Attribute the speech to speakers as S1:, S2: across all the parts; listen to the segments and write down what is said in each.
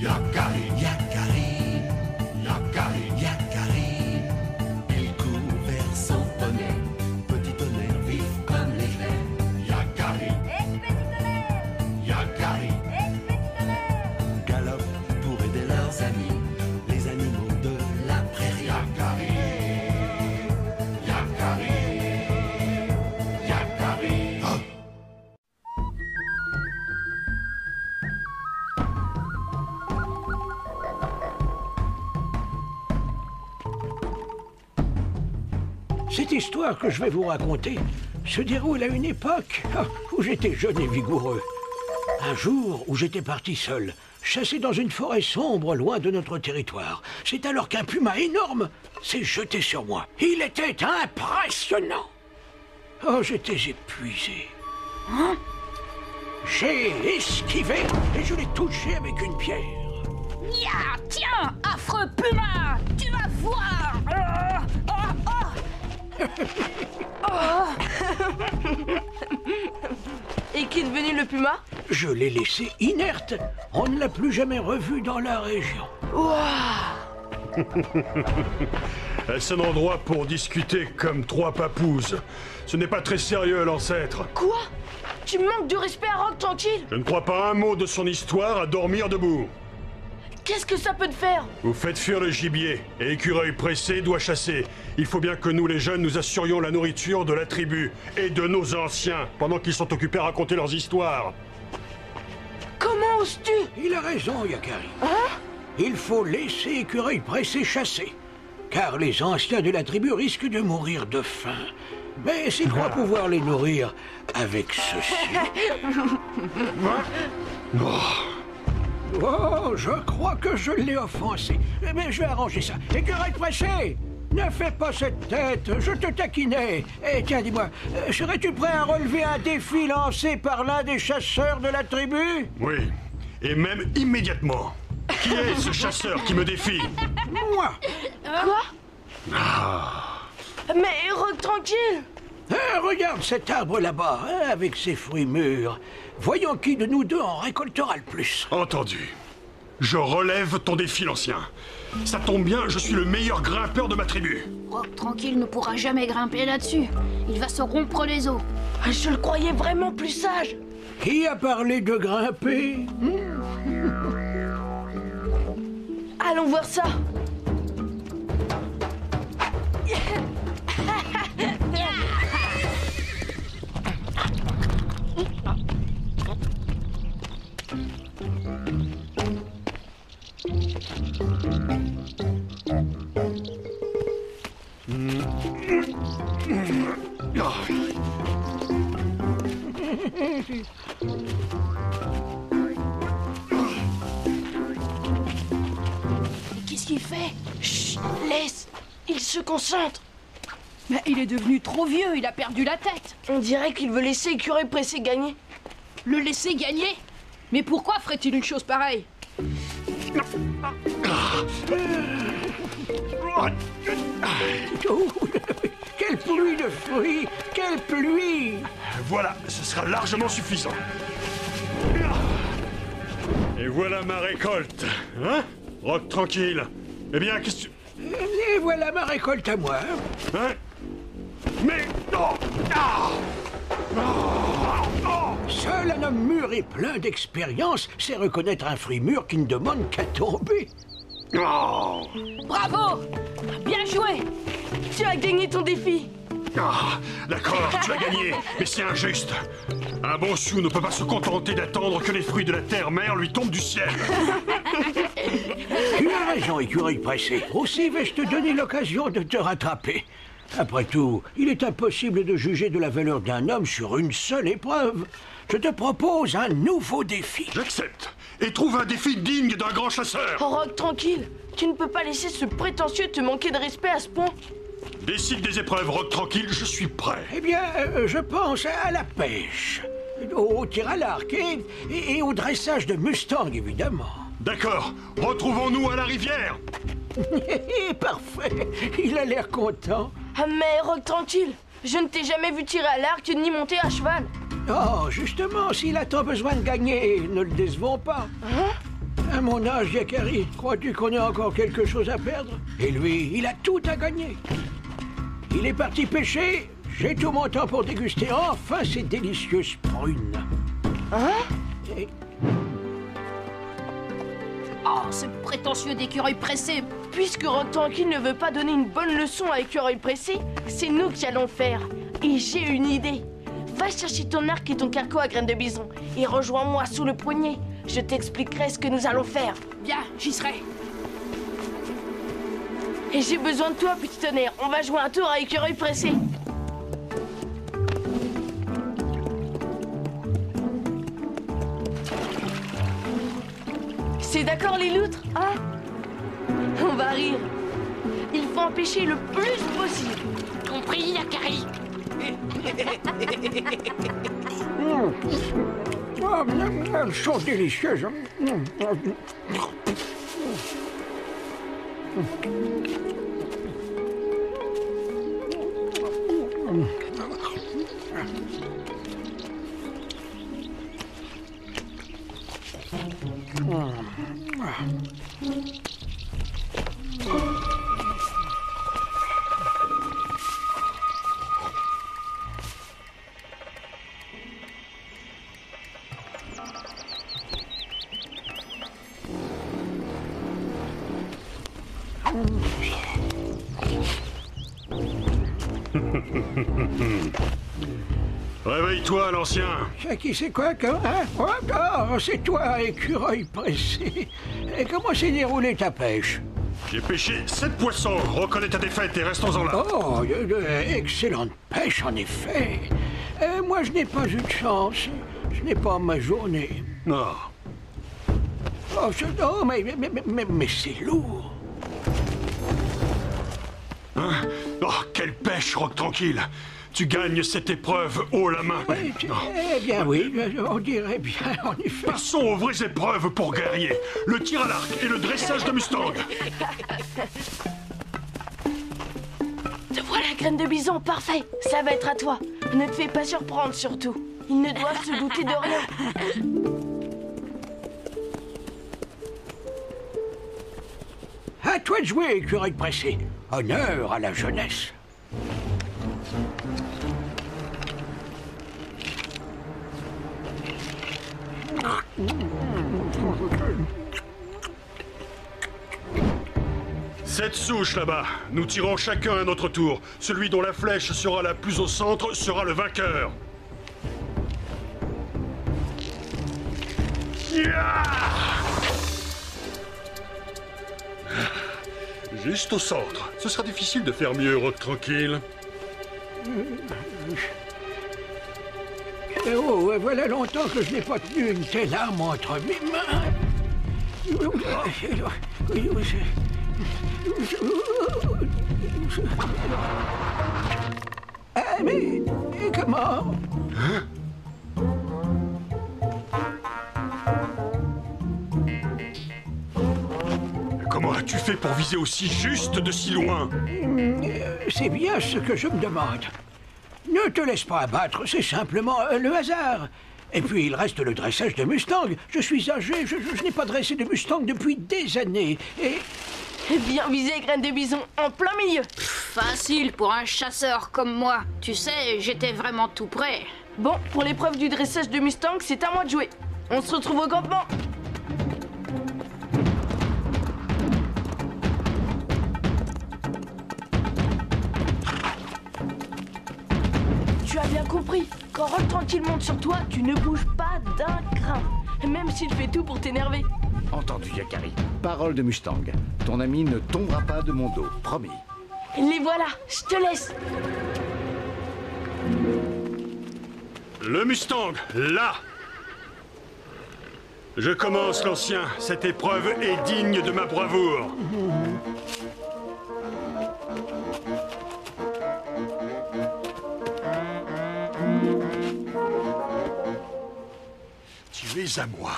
S1: Yakari, Yakari, Yakari, Yakari. Il court vers son poney, petit tonnerre vif comme l'éclair. Yakari,
S2: Petit tonnerre,
S1: Yakari,
S2: petit tonnerre.
S1: galope pour aider leurs amis, les animaux de la prairie. Yakari, Yakari, Yakari. Oh.
S3: Cette histoire que je vais vous raconter se déroule à une époque où j'étais jeune et vigoureux. Un jour où j'étais parti seul, chassé dans une forêt sombre loin de notre territoire. C'est alors qu'un puma énorme s'est jeté sur moi. Il était impressionnant. Oh, j'étais épuisé. J'ai esquivé et je l'ai touché avec une pierre.
S2: Ya, tiens, affreux puma, tu vas voir.
S4: Et qui est devenu le puma?
S3: Je l'ai laissé inerte. On ne l'a plus jamais revu dans la région.
S5: Est-ce un endroit pour discuter comme trois papouses? Ce n'est pas très sérieux, l'ancêtre.
S4: Quoi? Tu manques de respect à Rock Tranquille?
S5: Je ne crois pas un mot de son histoire à dormir debout.
S4: Qu'est-ce que ça peut te faire?
S5: Vous faites fuir le gibier, et Écureuil pressé doit chasser. Il faut bien que nous, les jeunes, nous assurions la nourriture de la tribu et de nos anciens, pendant qu'ils sont occupés à raconter leurs histoires.
S4: Comment oses-tu?
S3: Il a raison, Yakari. Il faut laisser Écureuil pressé chasser, car les anciens de la tribu risquent de mourir de faim. Mais s'il croit pouvoir les nourrir avec ceci... Oh, je crois que je l'ai offensé. Mais je vais arranger ça. Écureuil pressé! Ne fais pas cette tête, je te taquinais. Eh, tiens, dis-moi, serais-tu prêt à relever un défi lancé par l'un des chasseurs de la tribu?
S5: Oui, et même immédiatement. Qui est ce chasseur qui me défie?
S3: Moi!
S4: Quoi? Mais Rock Tranquille!
S3: Regarde cet arbre là-bas, hein, avec ses fruits mûrs. Voyons qui de nous deux en récoltera le plus.
S5: Entendu. Je relève ton défi, l'ancien. Ça tombe bien, je suis le meilleur grimpeur de ma tribu.
S2: Rock Tranquille ne pourra jamais grimper là-dessus. Il va se rompre les os.
S4: Ah, je le croyais vraiment plus sage.
S3: Qui a parlé de grimper?
S4: Allons voir ça.
S2: Qu'est-ce qu'il fait?
S4: Chut, laisse. Il se concentre.
S2: Mais il est devenu trop vieux, il a perdu la tête.
S4: On dirait qu'il veut laisser Écureuil pressé gagner.
S2: Le laisser gagner? Mais pourquoi ferait-il une chose pareille?
S3: Oh, quelle pluie de fruits! Quelle pluie!
S5: Voilà, ce sera largement suffisant. Et voilà ma récolte. Hein? Rock tranquille. Eh bien, qu'est-ce que tu...
S3: Et voilà ma récolte à moi.
S5: Hein? Mais... Oh! Ah!
S3: Seul un homme mûr et plein d'expérience sait reconnaître un fruit mûr qui ne demande qu'à tomber.
S5: Oh!
S2: Bravo! Bien joué!
S4: Tu as gagné ton défi.
S5: Ah, d'accord, tu as gagné, mais c'est injuste. Un bon sou ne peut pas se contenter d'attendre que les fruits de la terre-mère lui tombent du ciel.
S3: Tu as raison, Écureuil pressé. Aussi vais-je te donner l'occasion de te rattraper. Après tout, il est impossible de juger de la valeur d'un homme sur une seule épreuve. Je te propose un nouveau défi.
S5: J'accepte. Et trouve un défi digne d'un grand chasseur.
S4: Oh, Rock Tranquille, tu ne peux pas laisser ce prétentieux te manquer de respect à ce point.
S5: Décide des épreuves, Rock tranquille, je suis prêt.
S3: Eh bien, je pense à la pêche, au tir à l'arc et au dressage de Mustang, évidemment.
S5: D'accord, retrouvons-nous à la rivière.
S3: Parfait, il a l'air content.
S4: Ah, mais Rock Tranquille, je ne t'ai jamais vu tirer à l'arc ni monter à cheval.
S3: Oh, justement, s'il a tant besoin de gagner, ne le décevons pas. À mon âge, Yakari, crois-tu qu'on ait encore quelque chose à perdre? Et lui, il a tout à gagner. Il est parti pêcher, j'ai tout mon temps pour déguster enfin ces délicieuses prunes.
S4: Hein?
S3: Et...
S2: Oh, ce prétentieux d'écureuil pressé.
S4: Puisque Rock Tranquille ne veut pas donner une bonne leçon à Écureuil Pressé, c'est nous qui allons le faire. Et j'ai une idée. Va chercher ton arc et ton carquois à graines de bison et rejoins-moi sous le poignet. Je t'expliquerai ce que nous allons faire.
S2: Bien, j'y serai.
S4: Et j'ai besoin de toi, petit tonnerre. On va jouer un tour à Écureuil Pressé. C'est d'accord, les loutres, hein? On va rire. Il faut en pêcher le plus possible.
S2: Compris, Yakari?
S3: Oh, elles sont délicieuses.
S5: Réveille-toi, l'ancien.
S3: C'est qui, c'est quoi, hein? Oh, c'est toi, Écureuil Pressé. Et comment s'est déroulée ta pêche?
S5: J'ai pêché 7 poissons. Reconnais ta défaite et restons-en là.
S3: Oh, excellente pêche, en effet. Moi, je n'ai pas eu de chance. Ce n'est pas ma journée.
S5: Non.
S3: Oh, mais c'est lourd.
S5: Hein? Oh, quelle pêche, Rock Tranquille. Tu gagnes cette épreuve haut la main.
S3: Eh bien oui, on dirait bien, en effet.
S5: Passons aux vraies épreuves pour guerrier. Le tir à l'arc et le dressage de Mustang.
S4: Te voilà, graine de bison, parfait. Ça va être à toi. Ne te fais pas surprendre, surtout. Ils ne doivent se douter de rien.
S3: À toi de jouer, Écureuil Pressé. Honneur à la jeunesse.
S5: Cette souche là-bas. Nous tirons chacun à notre tour. Celui dont la flèche sera la plus au centre sera le vainqueur. Yeah! Juste au centre. Ce sera difficile de faire mieux, Rock Tranquille.
S3: Oh, voilà longtemps que je n'ai pas tenu une telle arme entre mes mains. Ah, mais comment?
S5: Hein? Comment as-tu fait pour viser aussi juste de si loin?
S3: C'est bien ce que je me demande. Ne te laisse pas abattre, c'est simplement le hasard. Et puis il reste le dressage de Mustang. Je suis âgé, je n'ai pas dressé de Mustang depuis des années. Et...
S4: Bien visé, graine de bison, en plein milieu.
S2: Facile pour un chasseur comme moi. Tu sais, j'étais vraiment tout près.
S4: Bon, pour l'épreuve du dressage de Mustang, c'est à moi de jouer. On se retrouve au campement. Tu as bien compris. Quand Rock Tranquille monte sur toi, tu ne bouges pas d'un grain. Même s'il fait tout pour t'énerver.
S6: Entendu, Yakari. Parole de Mustang. Ton ami ne tombera pas de mon dos, promis.
S4: Les voilà, je te laisse.
S5: Le Mustang, là! Je commence, l'ancien. Cette épreuve est digne de ma bravoure. Tu es à moi.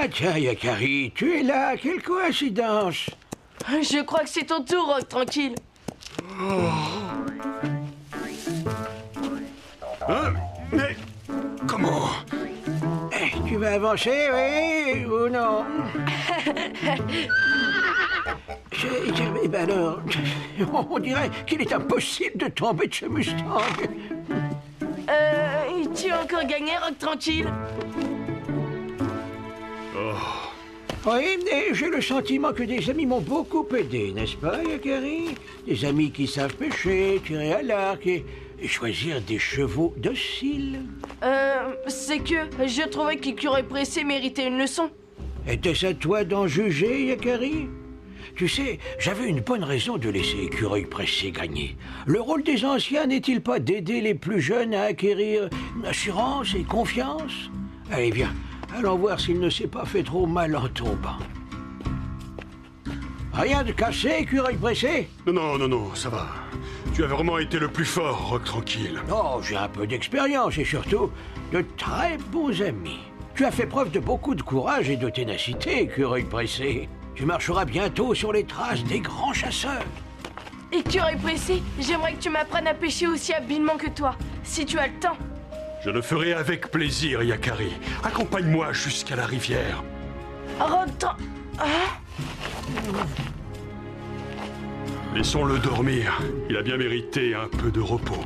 S3: Ah tiens, Yakari, tu es là, quelle coïncidence.
S4: Je crois que c'est ton tour, Rock Tranquille.
S5: Hein? Mais comment?
S3: Tu vas avancer, oui ou non? Eh ben alors, on dirait qu'il est impossible de tomber de ce Mustang.
S4: Tu as encore gagné, Rock Tranquille?
S3: Oui, mais j'ai le sentiment que des amis m'ont beaucoup aidé, n'est-ce pas, Yakari? Des amis qui savent pêcher, tirer à l'arc et choisir des chevaux dociles.
S4: C'est que je trouvais qu'Écureuil Pressé méritait une leçon.
S3: Était-ce à toi d'en juger, Yakari? Tu sais, j'avais une bonne raison de laisser Écureuil Pressé gagner. Le rôle des anciens n'est-il pas d'aider les plus jeunes à acquérir assurance et confiance? Allez, viens, allons voir s'il ne s'est pas fait trop mal en tombant. Rien de cassé, Écureuil Pressé?
S5: Non, ça va. Tu as vraiment été le plus fort, Rock Tranquille.
S3: Oh, j'ai un peu d'expérience et surtout de très bons amis. Tu as fait preuve de beaucoup de courage et de ténacité, Écureuil Pressé. Tu marcheras bientôt sur les traces des grands chasseurs.
S4: Écureuil Pressé, j'aimerais que tu m'apprennes à pêcher aussi habilement que toi, si tu as le temps.
S5: Je le ferai avec plaisir, Yakari. Accompagne-moi jusqu'à la rivière.
S4: Rock
S5: Laissons-le dormir. Il a bien mérité un peu de repos.